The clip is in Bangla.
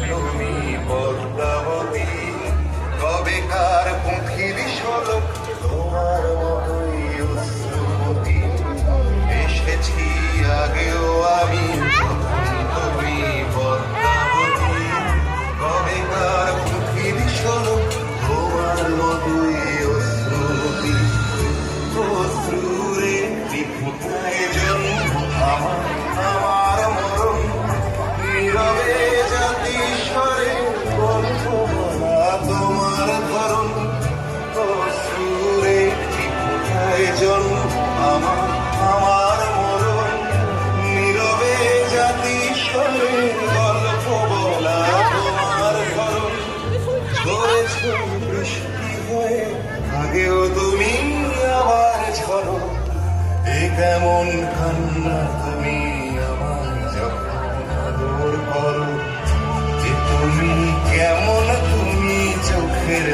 তুমি পদ্মাবতী, কবেকার পুঁথির শোলক তোমার মতোই অশ্রুমতি। এসেছি আগেও আমি, তুমি পদ্মাবতী, কবেকার পুঁথির শোলক তোমার মতোই অশ্রুমতি। অশ্রুরে বিপুতায় জন্ম আমার, আমার মরণ নীরবে জাতিস্বরে বন্ধ বলা তোমার ধরন। অশ্রুরে বিপুতায় জন্ম আমার, আমার মরণ নীরবে জাতিস্বরে গল্প বলা তোমার ধরন। হয়েছ বৃষ্টি হয়ে আগেও তুমি আবার ঝরো, এ কেমন কান্না তুমি আমার যখন আদর করো। এ তুমি কেমন, তুমি চোখের